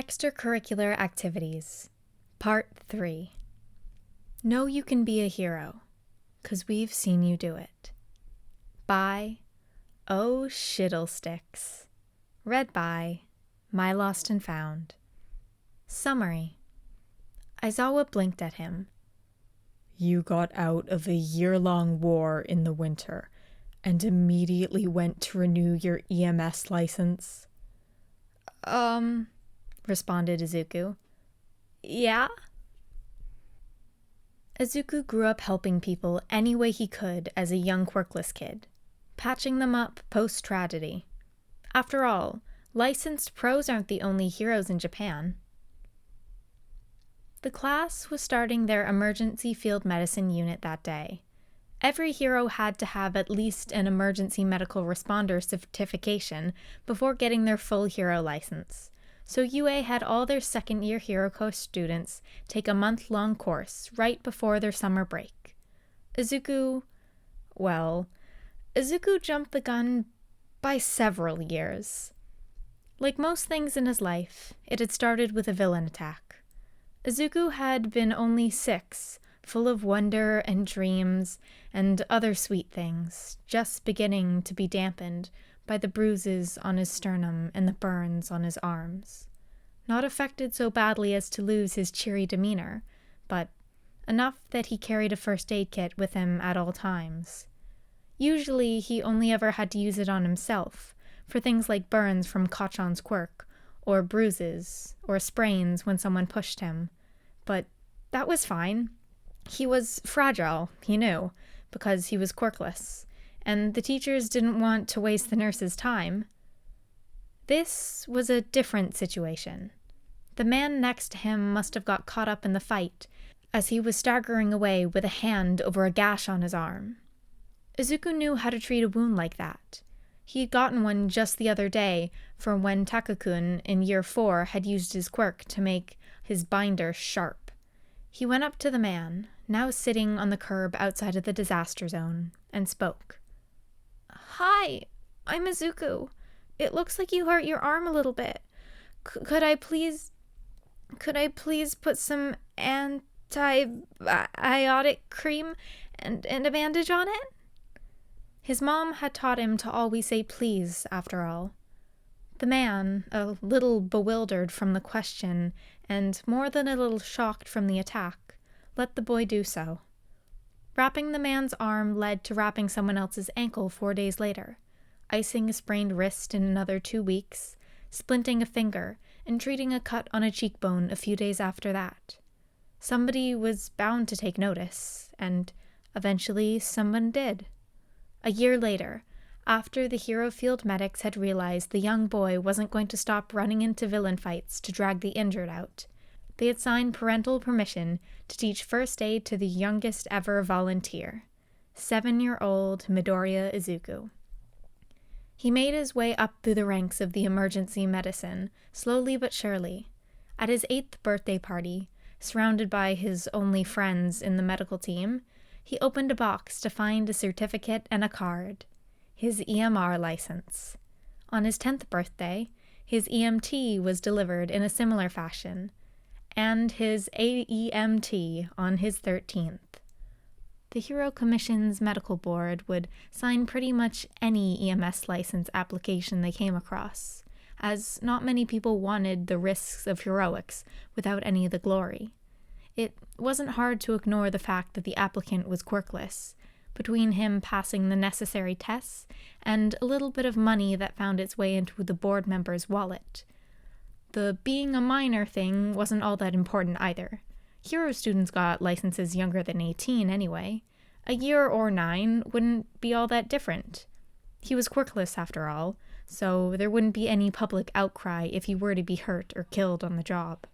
Extracurricular Activities, Part 3. Know You Can Be a Hero, 'Cause We've Seen You Do It. By ohshiddlesticks. Read by My Lost and Found. Summary. Aizawa blinked at him. You got out of a year-long war in the winter and immediately went to renew your EMS license? Responded Izuku. Yeah? Izuku grew up helping people any way he could as a young quirkless kid, patching them up post-tragedy. After all, licensed pros aren't the only heroes in Japan. The class was starting their emergency field medicine unit that day. Every hero had to have at least an emergency medical responder certification before getting their full hero license. So UA had all their second-year Hero Course students take a month-long course right before their summer break. Izuku jumped the gun by several years. Like most things in his life, it had started with a villain attack. Izuku had been only 6, full of wonder and dreams and other sweet things, just beginning to be dampened by the bruises on his sternum and the burns on his arms. Not affected so badly as to lose his cheery demeanor, but enough that he carried a first aid kit with him at all times. Usually he only ever had to use it on himself, for things like burns from Kachan's quirk, or bruises, or sprains when someone pushed him. But that was fine. He was fragile, he knew, because he was quirkless, and the teachers didn't want to waste the nurse's time. This was a different situation. The man next to him must have got caught up in the fight, as he was staggering away with a hand over a gash on his arm. Izuku knew how to treat a wound like that. He had gotten one just the other day from when Takakun in Year 4 had used his quirk to make his binder sharp. He went up to the man, now sitting on the curb outside of the disaster zone, and spoke. "Hi, I'm Izuku. It looks like you hurt your arm a little bit. Could I please put some antibiotic cream and a bandage on it?" His mom had taught him to always say please, after all. The man, a little bewildered from the question and more than a little shocked from the attack, let the boy do so. Wrapping the man's arm led to wrapping someone else's ankle 4 days later, icing a sprained wrist in another 2 weeks, splinting a finger, and treating a cut on a cheekbone a few days after that. Somebody was bound to take notice, and eventually someone did. A year later, after the hero field medics had realized the young boy wasn't going to stop running into villain fights to drag the injured out, they had signed parental permission to teach first aid to the youngest ever volunteer, 7-year-old Midoriya Izuku. He made his way up through the ranks of the emergency medicine, slowly but surely. At his 8th birthday party, surrounded by his only friends in the medical team, he opened a box to find a certificate and a card. His EMR license. On his 10th birthday, his EMT was delivered in a similar fashion, and his AEMT on his 13th. The Hero Commission's medical board would sign pretty much any EMS license application they came across, as not many people wanted the risks of heroics without any of the glory. It wasn't hard to ignore the fact that the applicant was quirkless, between him passing the necessary tests and a little bit of money that found its way into the board member's wallet. The being a minor thing wasn't all that important either. Hero students got licenses younger than 18 anyway. A year or 9 wouldn't be all that different. He was quirkless after all, so there wouldn't be any public outcry if he were to be hurt or killed on the job.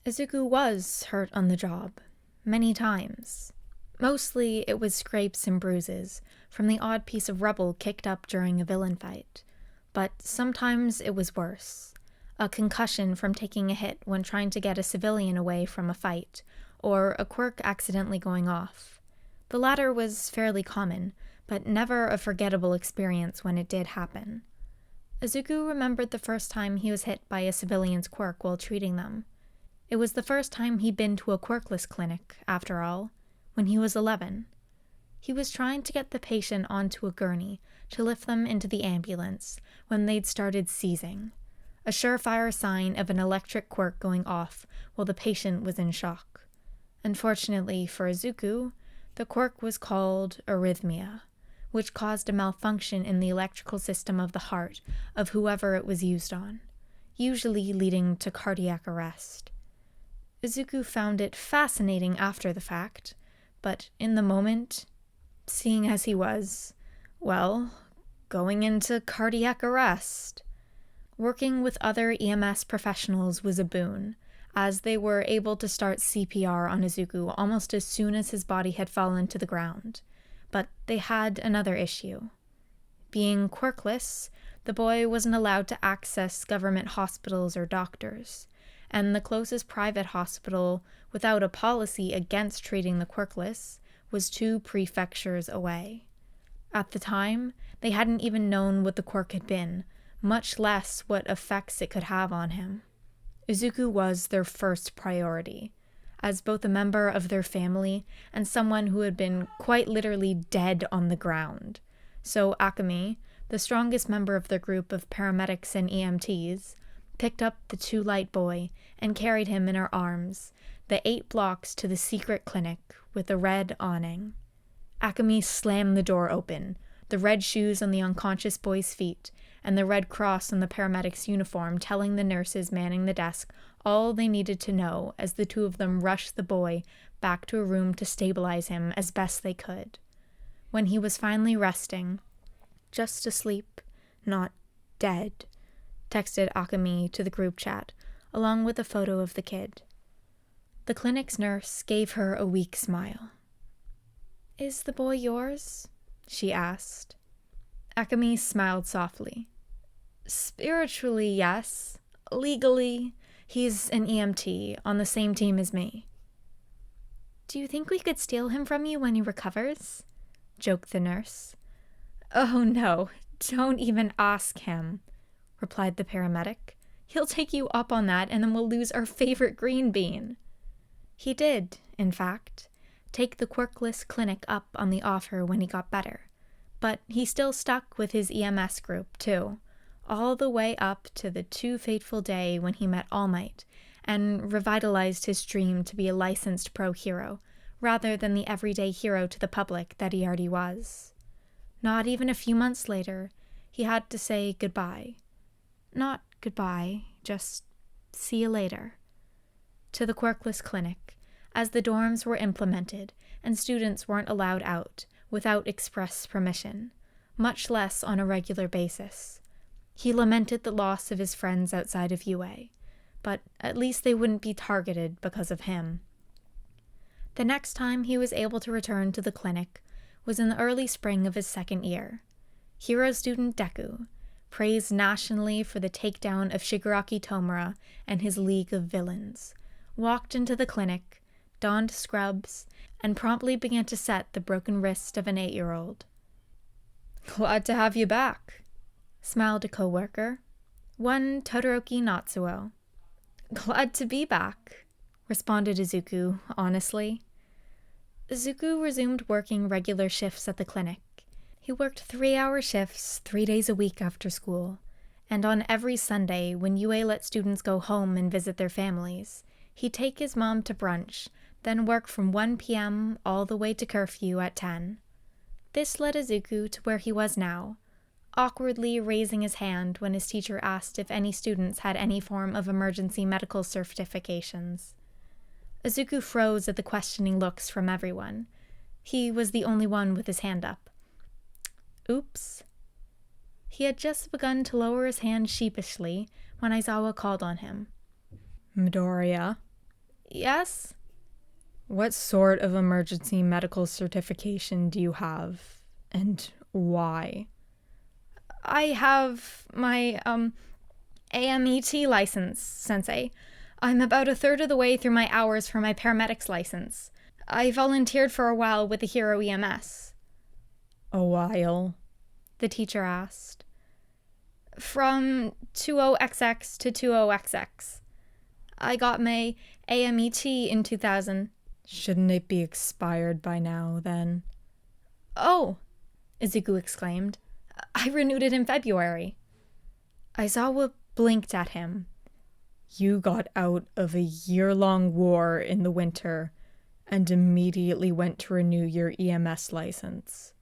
Izuku was hurt on the job, many times. Mostly it was scrapes and bruises from the odd piece of rubble kicked up during a villain fight, but sometimes it was worse. A concussion from taking a hit when trying to get a civilian away from a fight, or a quirk accidentally going off. The latter was fairly common, but never a forgettable experience when it did happen. Izuku remembered the first time he was hit by a civilian's quirk while treating them. It was the first time he'd been to a quirkless clinic, after all, when he was 11. He was trying to get the patient onto a gurney to lift them into the ambulance when they'd started seizing, a surefire sign of an electric quirk going off while the patient was in shock. Unfortunately for Izuku, the quirk was called arrhythmia, which caused a malfunction in the electrical system of the heart of whoever it was used on, usually leading to cardiac arrest. Izuku found it fascinating after the fact, but in the moment, seeing as he was, well, going into cardiac arrest. Working with other EMS professionals was a boon, as they were able to start CPR on Izuku almost as soon as his body had fallen to the ground. But they had another issue. Being quirkless, the boy wasn't allowed to access government hospitals or doctors, and the closest private hospital without a policy against treating the quirkless was 2 prefectures away. At the time, they hadn't even known what the quirk had been, much less what effects it could have on him. Izuku was their first priority, as both a member of their family and someone who had been quite literally dead on the ground. So Akemi, the strongest member of their group of paramedics and EMTs, picked up the too-light boy and carried him in her arms, the 8 blocks to the secret clinic with the red awning. Akemi slammed the door open, the red shoes on the unconscious boy's feet, and the red cross on the paramedic's uniform telling the nurses manning the desk all they needed to know as the 2 of them rushed the boy back to a room to stabilize him as best they could. When he was finally resting, just asleep, not dead, texted Akemi to the group chat, along with a photo of the kid. The clinic's nurse gave her a weak smile. "Is the boy yours?" she asked. Akemi smiled softly. "Spiritually, yes. Legally, he's an EMT on the same team as me." "Do you think we could steal him from you when he recovers?" joked the nurse. "Oh no, don't even ask him," replied the paramedic. "He'll take you up on that and then we'll lose our favorite green bean." He did, in fact, take the quirkless clinic up on the offer when he got better, but he still stuck with his EMS group, too, all the way up to the too fateful day when he met All Might and revitalized his dream to be a licensed pro hero, rather than the everyday hero to the public that he already was. Not even a few months later, he had to say goodbye. Not goodbye, just see you later. To the quirkless clinic, as the dorms were implemented and students weren't allowed out without express permission, much less on a regular basis. He lamented the loss of his friends outside of UA, but at least they wouldn't be targeted because of him. The next time he was able to return to the clinic was in the early spring of his 2nd year. Hero student Deku, praised nationally for the takedown of Shigaraki Tomura and his League of Villains, walked into the clinic, donned scrubs, and promptly began to set the broken wrist of an 8-year-old. "Glad to have you back," smiled a coworker, one Todoroki Natsuo. "Glad to be back," responded Izuku, honestly. Izuku resumed working regular shifts at the clinic. He worked 3-hour shifts 3 days a week after school, and on every Sunday when UA let students go home and visit their families, he'd take his mom to brunch, then work from 1 p.m. all the way to curfew at 10. This led Izuku to where he was now, awkwardly raising his hand when his teacher asked if any students had any form of emergency medical certifications. Izuku froze at the questioning looks from everyone. He was the only one with his hand up. Oops. He had just begun to lower his hand sheepishly when Aizawa called on him. "Midoriya, "Yes?" what sort of emergency medical certification do you have, and why?" "I have my, AMET license, Sensei. I'm about a third of the way through my hours for my paramedic's license. I volunteered for a while with the Hero EMS." "A while?" the teacher asked. From 20XX to 20XX. I got my AMET in 2000. Shouldn't it be expired by now, then? Oh, Izuku exclaimed. I renewed it in February. Aizawa blinked at him. You got out of a year-long war in the winter and immediately went to renew your EMS license.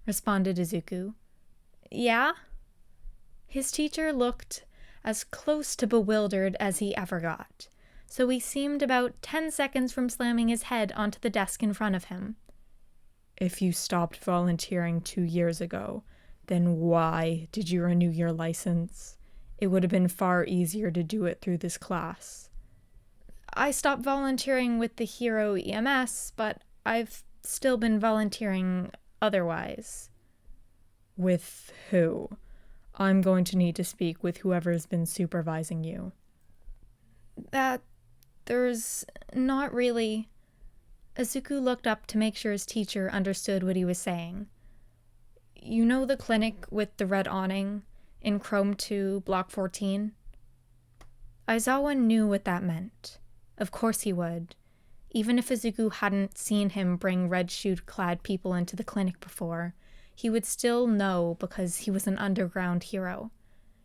Responded Izuku. Yeah? His teacher looked as close to bewildered as he ever got, so he seemed about 10 seconds from slamming his head onto the desk in front of him. If you stopped volunteering 2 years ago, then why did you renew your license? It would have been far easier to do it through this class. I stopped volunteering with the Hero EMS, but I've still been volunteering otherwise. With who? I'm going to need to speak with whoever's been supervising you. There's not really... Izuku looked up to make sure his teacher understood what he was saying. You know the clinic with the red awning in Chrome 2, Block 14? Aizawa knew what that meant. Of course he would. Even if Izuku hadn't seen him bring red shoe-clad people into the clinic before, he would still know because he was an underground hero.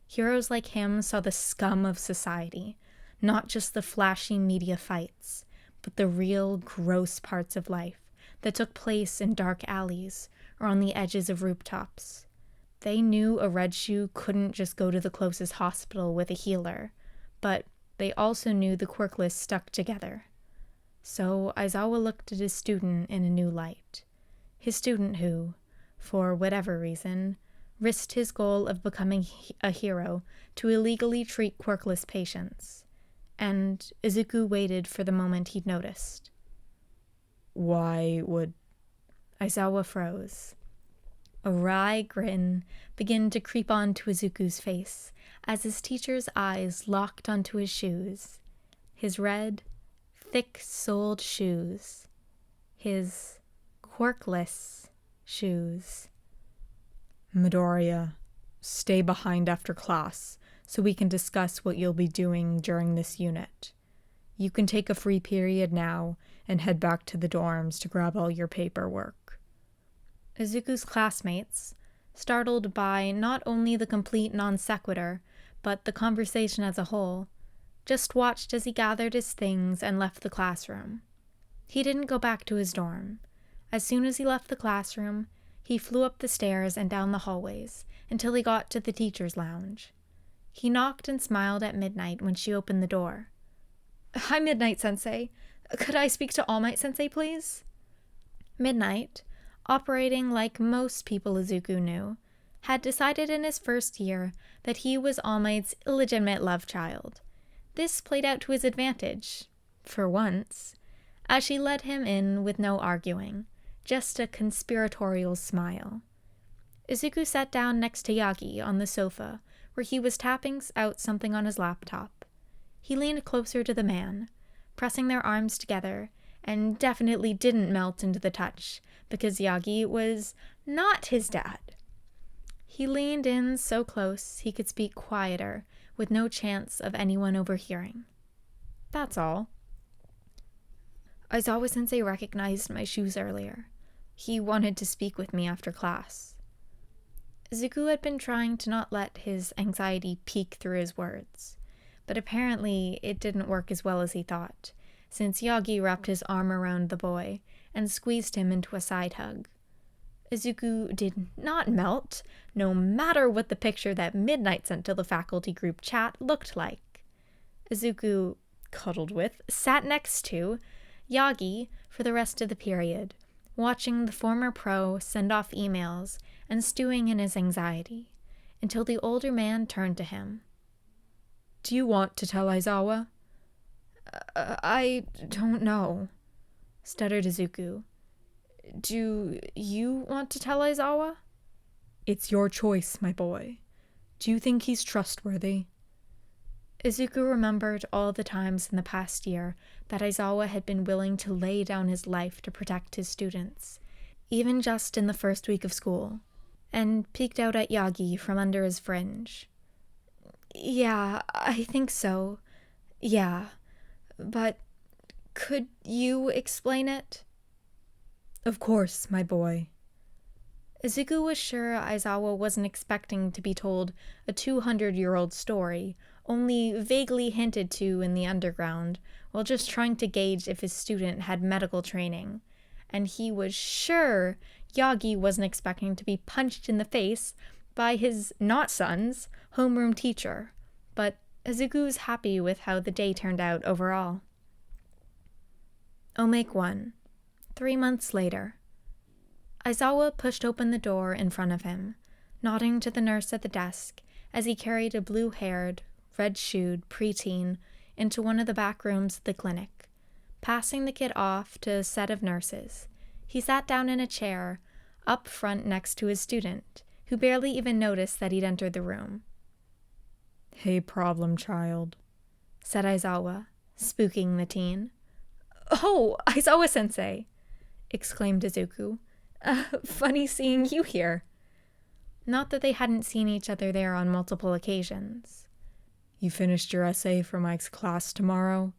Heroes like him saw the scum of society, not just the flashy media fights, but the real gross parts of life that took place in dark alleys or on the edges of rooftops. They knew a red shoe couldn't just go to the closest hospital with a healer, but they also knew the quirkless stuck together. So Izawa looked at his student in a new light. His student who, for whatever reason, risked his goal of becoming a hero to illegally treat quirkless patients. And Izuku waited for the moment he'd noticed. Why would... Aizawa froze. A wry grin began to creep onto Izuku's face as his teacher's eyes locked onto his shoes. His red, thick-soled shoes. His quirkless shoes. Midoriya, stay behind after class so we can discuss what you'll be doing during this unit. You can take a free period now and head back to the dorms to grab all your paperwork. Izuku's classmates, startled by not only the complete non sequitur, but the conversation as a whole, just watched as he gathered his things and left the classroom. He didn't go back to his dorm. As soon as he left the classroom, he flew up the stairs and down the hallways until he got to the teacher's lounge. He knocked and smiled at Midnight when she opened the door. "Hi, Midnight-sensei. Could I speak to All Might-sensei, please?" Midnight, operating like most people Izuku knew, had decided in his first year that he was All Might's illegitimate love child. This played out to his advantage, for once, as she let him in with no arguing, just a conspiratorial smile. Izuku sat down next to Yagi on the sofa, where he was tapping out something on his laptop. He leaned closer to the man, pressing their arms together, and definitely didn't melt into the touch, because Yagi was not his dad. He leaned in so close he could speak quieter, with no chance of anyone overhearing. That's all. Aizawa-sensei recognized my shoes earlier. He wanted to speak with me after class. Izuku had been trying to not let his anxiety peek through his words, but apparently it didn't work as well as he thought, since Yagi wrapped his arm around the boy and squeezed him into a side hug. Izuku did not melt, no matter what the picture that Midnight sent to the faculty group chat looked like. Izuku, cuddled with, sat next to Yagi for the rest of the period, watching the former pro send off emails and stewing in his anxiety, until the older man turned to him. "Do you want to tell Aizawa?" I don't know," stuttered Izuku. "Do you want to tell Aizawa?" "It's your choice, my boy. Do you think he's trustworthy?" Izuku remembered all the times in the past year that Aizawa had been willing to lay down his life to protect his students, even just in the first week of school. and peeked out at Yagi from under his fringe. Yeah, I think so. Yeah. But could you explain it? Of course, my boy. Izuku was sure Aizawa wasn't expecting to be told a 200-year-old story, only vaguely hinted to in the underground, while just trying to gauge if his student had medical training. And he was sure Yagi wasn't expecting to be punched in the face by his not-son's homeroom teacher. But Izuku's happy with how the day turned out overall. Omake 1. 3 months later. Izawa pushed open the door in front of him, nodding to the nurse at the desk as he carried a blue-haired, red-shoed preteen into one of the back rooms of the clinic. Passing the kid off to a set of nurses, he sat down in a chair up front next to his student, who barely even noticed that he'd entered the room. Hey, problem child, said Aizawa, spooking the teen. Oh, Aizawa-sensei, exclaimed Izuku. Funny seeing you here. Not that they hadn't seen each other there on multiple occasions. You finished your essay for Mike's class tomorrow?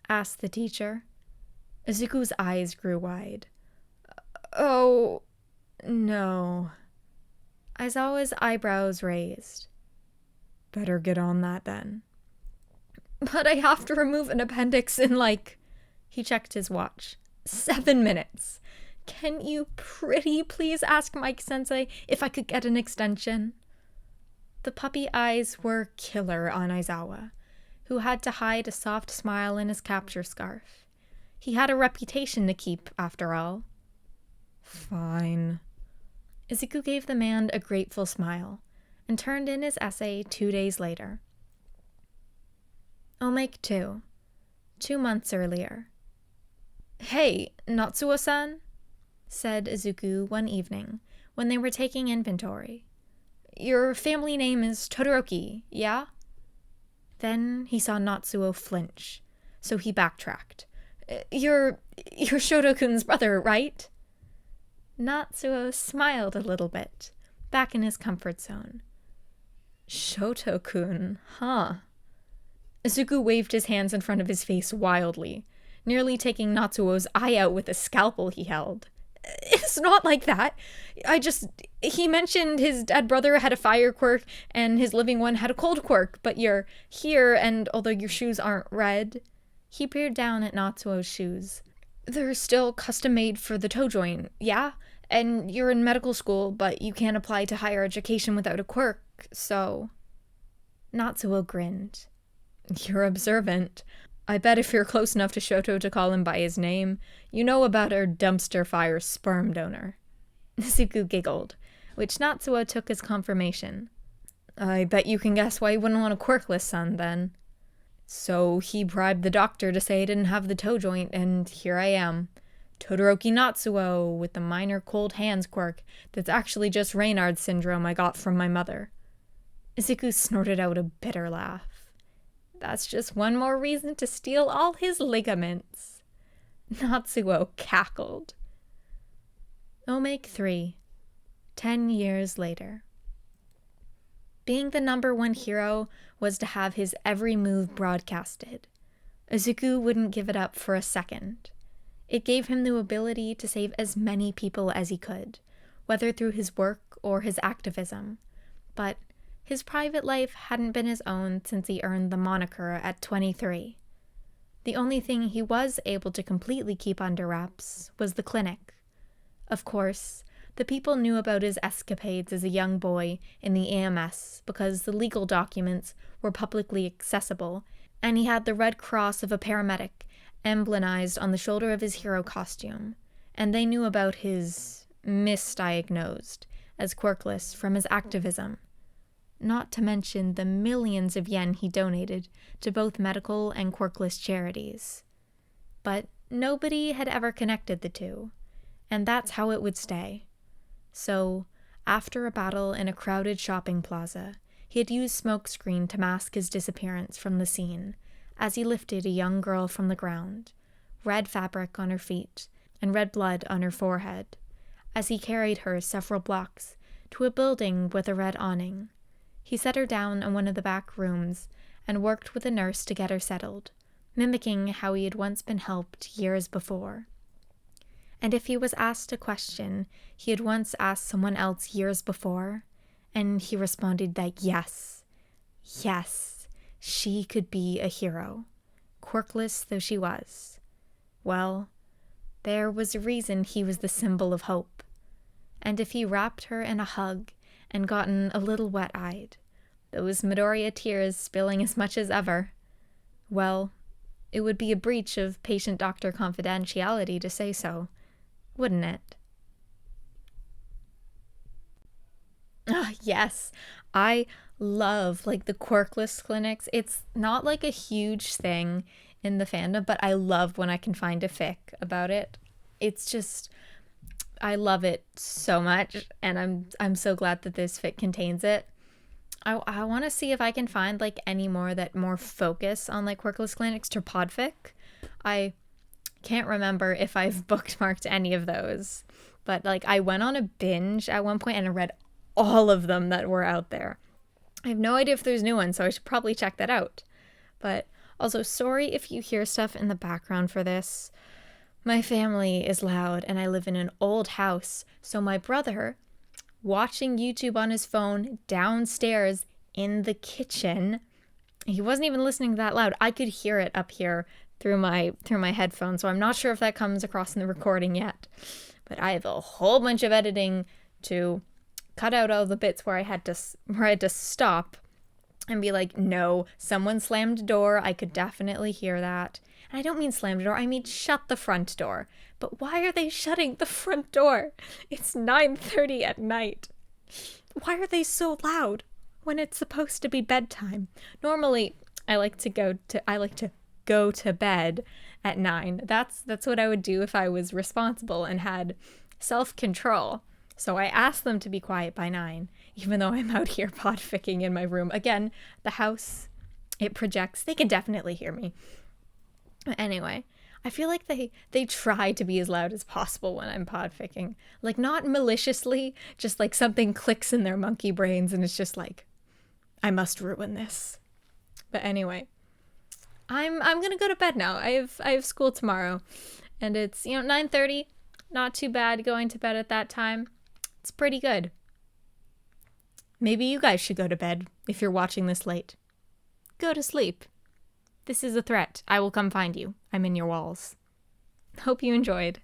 Asked the teacher. Izuku's eyes grew wide. Oh, no. Aizawa's eyebrows raised. Better get on that then. But I have to remove an appendix in he checked his watch. 7 minutes. Can you pretty please ask Mike-sensei if I could get an extension? The puppy eyes were killer on Aizawa, who had to hide a soft smile in his capture scarf. He had a reputation to keep, after all. Fine. Izuku gave the man a grateful smile and turned in his essay 2 days later. Omake 2. 2 months earlier. Hey, Natsuo-san, said Izuku one evening when they were taking inventory. Your family name is Todoroki, yeah? Then he saw Natsuo flinch, so he backtracked. You're Shoto-kun's brother, right? Natsuo smiled a little bit, back in his comfort zone. Shoto-kun, huh? Izuku waved his hands in front of his face wildly, nearly taking Natsuo's eye out with a scalpel he held. It's not like that. He mentioned his dead brother had a fire quirk and his living one had a cold quirk, but you're here, and although your shoes aren't red, he peered down at Natsuo's shoes. They're still custom made for the toe joint, yeah? And you're in medical school, but you can't apply to higher education without a quirk, so... Natsuo grinned. You're observant. I bet if you're close enough to Shoto to call him by his name, you know about our dumpster fire sperm donor. Izuku giggled, which Natsuo took as confirmation. I bet you can guess why he wouldn't want a quirkless son, then. So he bribed the doctor to say I didn't have the toe joint, and here I am. Todoroki Natsuo, with the minor cold hands quirk that's actually just Raynaud's syndrome I got from my mother. Izuku snorted out a bitter laugh. That's just one more reason to steal all his ligaments. Natsuo cackled. Omake 3. 10 years later. Being the #1 hero was to have his every move broadcasted. Izuku wouldn't give it up for a second. It gave him the ability to save as many people as he could, whether through his work or his activism. But his private life hadn't been his own since he earned the moniker at 23. The only thing he was able to completely keep under wraps was the clinic. Of course, the people knew about his escapades as a young boy in the AMS because the legal documents were publicly accessible, and he had the red cross of a paramedic emblemized on the shoulder of his hero costume, and they knew about his misdiagnosed as quirkless from his activism. Not to mention the millions of yen he donated to both medical and quirkless charities. But nobody had ever connected the two, and that's how it would stay. So, after a battle in a crowded shopping plaza, he had used smokescreen to mask his disappearance from the scene as he lifted a young girl from the ground, red fabric on her feet and red blood on her forehead, as he carried her several blocks to a building with a red awning. He set her down in one of the back rooms and worked with a nurse to get her settled, mimicking how he had once been helped years before. And if he was asked a question he had once asked someone else years before, and he responded that yes, she could be a hero, quirkless though she was, well, there was a reason he was the symbol of hope. And if he wrapped her in a hug and gotten a little wet-eyed, those Midoriya tears spilling as much as ever, well, it would be a breach of patient-doctor confidentiality to say so, wouldn't it? Yes, I love, the quirkless clinics. It's not, a huge thing in the fandom, but I love when I can find a fic about it. It's just, I love it so much, and I'm so glad that this fic contains it. I want to see if I can find, any more that more focus on, quirkless clinics to podfic. I can't remember if I've bookmarked any of those, but, I went on a binge at one point and I read all of them that were out there. I have no idea if there's new ones, so I should probably check that out. But also, sorry if you hear stuff in the background for this. My family is loud and I live in an old house, so my brother, watching YouTube on his phone downstairs in the kitchen, he wasn't even listening that loud. I could hear it up here through my headphones, so I'm not sure if that comes across in the recording yet. But I have a whole bunch of editing to cut out all the bits where I had to stop and be like, no, someone slammed a door. I could definitely hear that. And I don't mean slammed a door, I mean shut the front door. But why are they shutting the front door? It's 9:30 at night. Why are they so loud when it's supposed to be bedtime? Normally, I like to go to bed at 9. That's what I would do if I was responsible and had self-control. So I asked them to be quiet by 9, even though I'm out here podficking in my room. Again, the house, it projects. They can definitely hear me. Anyway, I feel like they try to be as loud as possible when I'm podficking. Not maliciously, just something clicks in their monkey brains and it's just I must ruin this. But anyway, I'm gonna go to bed now. I have school tomorrow, and it's 9:30. Not too bad going to bed at that time. It's pretty good. Maybe you guys should go to bed if you're watching this late. Go to sleep. This is a threat. I will come find you. I'm in your walls. Hope you enjoyed.